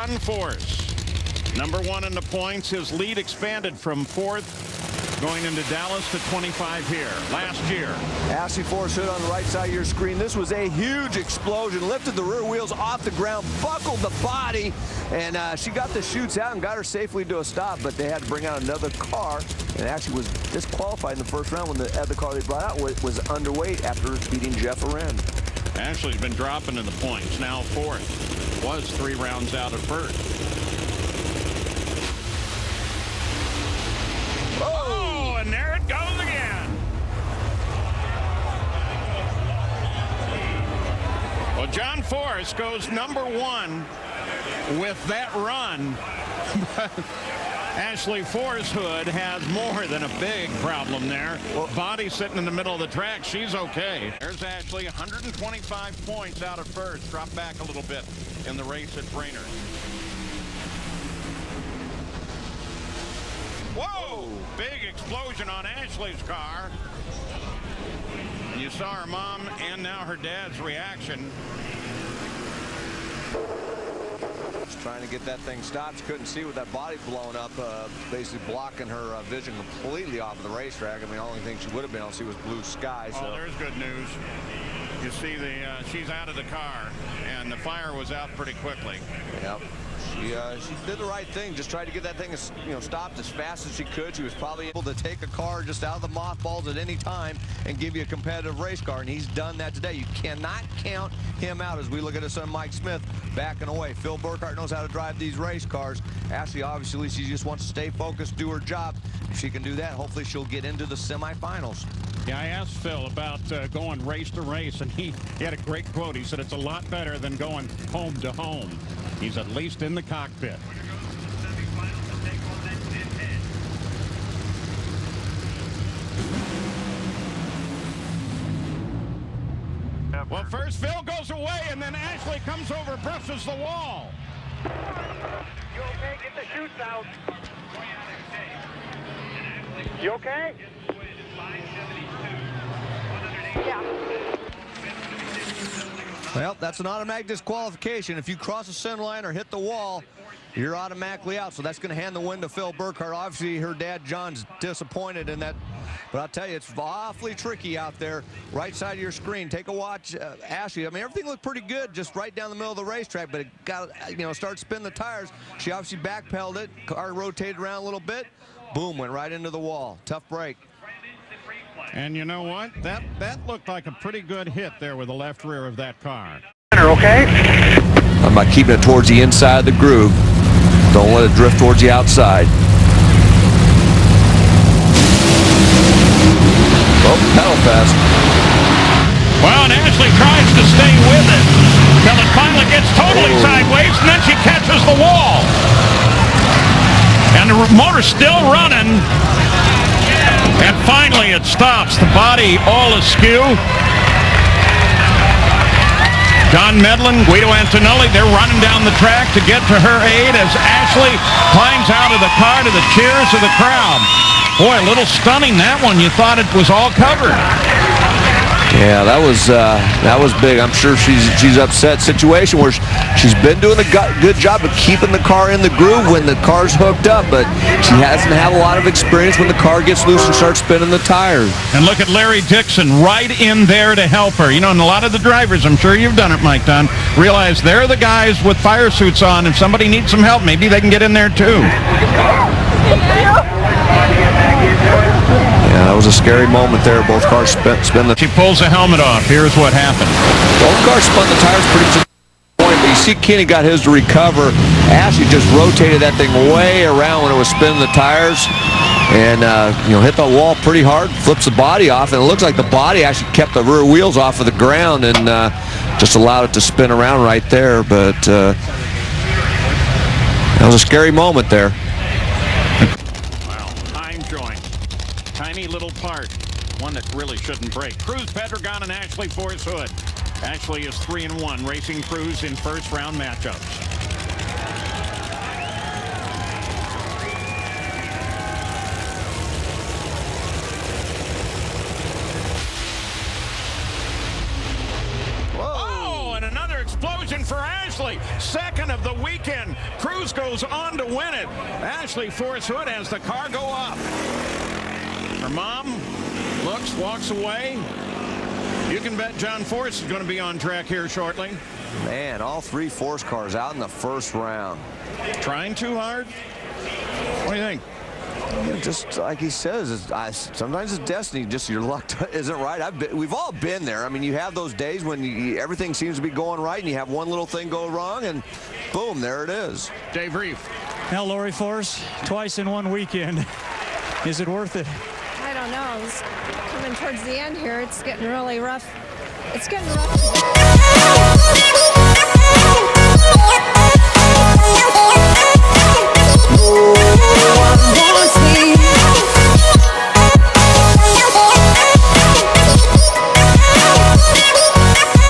John Force, #1 in the points. His lead expanded from 4th going into Dallas to 25 here last year. Ashley Force Hood on the right side of your screen. This was a huge explosion. Lifted the rear wheels off the ground, buckled the body, and she got the chutes out and got her safely to a stop, but they had to bring out another car, and actually was disqualified in the first round when the other car they brought out was underweight after beating Jeff Arend. Ashley's been dropping in the points, now 4th. Was 3 rounds out at first. Oh, and there it goes again. Well, John Force goes #1 with that run. Ashley Force Hood has more than a big problem there. Body sitting in the middle of the track. She's okay. There's Ashley, 125 points out at first. Dropped back a little bit in the race at Brainerd. Whoa! Big explosion on Ashley's car. You saw her mom and now her dad's reaction. Just trying to get that thing stopped. She couldn't see with that body blowing up, basically blocking her vision completely off of the racetrack. I mean, the only thing she would have been able to see was blue sky. So. Oh, there's good news. You see she's out of the car, and the fire was out pretty quickly. Yep. She did the right thing. Just tried to get that thing, stopped as fast as she could. She was probably able to take a car just out of the mothballs at any time and give you a competitive race car, and he's done that today. You cannot count him out as we look at his son Mike Smith backing away. Phil Burkhart knows how to drive these race cars. Ashley, obviously, she just wants to stay focused, do her job. If she can do that, hopefully she'll get into the semifinals. Yeah, I asked Phil about going race to race, and he had a great quote. He said it's a lot better than going home to home. He's at least in the cockpit. Well, first Phil goes away, and then Ashley comes over, brushes the wall. You okay? Get the chutes out. You okay? Yeah. Well, that's an automatic disqualification. If you cross the center line or hit the wall, you're automatically out. So that's going to hand the win to Phil Burkhart. Obviously, her dad, John's disappointed in that. But I'll tell you, it's awfully tricky out there. Right side of your screen. Take a watch. Ashley, I mean, everything looked pretty good just right down the middle of the racetrack, but it got, started spinning the tires. She obviously backpedaled it. Car rotated around a little bit. Boom, went right into the wall. Tough break. And you know what? That looked like a pretty good hit there with the left rear of that car. Okay? I'm not keeping it towards the inside of the groove. Don't let it drift towards the outside. Oh, pedal fast. Well, and Ashley tries to stay with it until it finally gets totally sideways, and then she catches the wall. And the motor's still running. And finally it stops. The body all askew. Don Medlin, Guido Antonelli, they're running down the track to get to her aid as Ashley climbs out of the car to the cheers of the crowd. Boy, a little stunning that one. You thought it was all covered. Yeah, that was big. I'm sure she's upset. Situation where she's been doing a good job of keeping the car in the groove when the car's hooked up, but she hasn't had a lot of experience when the car gets loose and starts spinning the tires. And look at Larry Dixon right in there to help her. You know, and a lot of the drivers, I'm sure you've done it, Mike Dunn, realize they're the guys with fire suits on. If somebody needs some help, maybe they can get in there too. Yeah, that was a scary moment there. Both cars spin the... She pulls the helmet off. Here's what happened. Both cars spun the tires pretty to the point, but you see Kenny got his to recover. Ashley just rotated that thing way around when it was spinning the tires and, hit the wall pretty hard, flips the body off, and it looks like the body actually kept the rear wheels off of the ground and just allowed it to spin around right there, but that was a scary moment there. Tiny little part, one that really shouldn't break. Cruz Pedregon and Ashley Force Hood. Ashley is 3-1, racing Cruz in first round matchups. Whoa! Oh, and another explosion for Ashley. Second of the weekend. Force goes on to win it. Ashley Force Hood has the car go up. Her mom looks, walks away. You can bet John Force is going to be on track here shortly. Man, all 3 Force cars out in the first round. Trying too hard? What do you think? Just like he says, sometimes it's destiny. Just your luck isn't right. We've all been there. I mean, you have those days when everything seems to be going right, and you have one little thing go wrong, and boom, there it is. Dave Reef. Now, Lori Force, twice in one weekend. Is it worth it? I don't know. It's coming towards the end here. It's getting really rough. It's getting rough.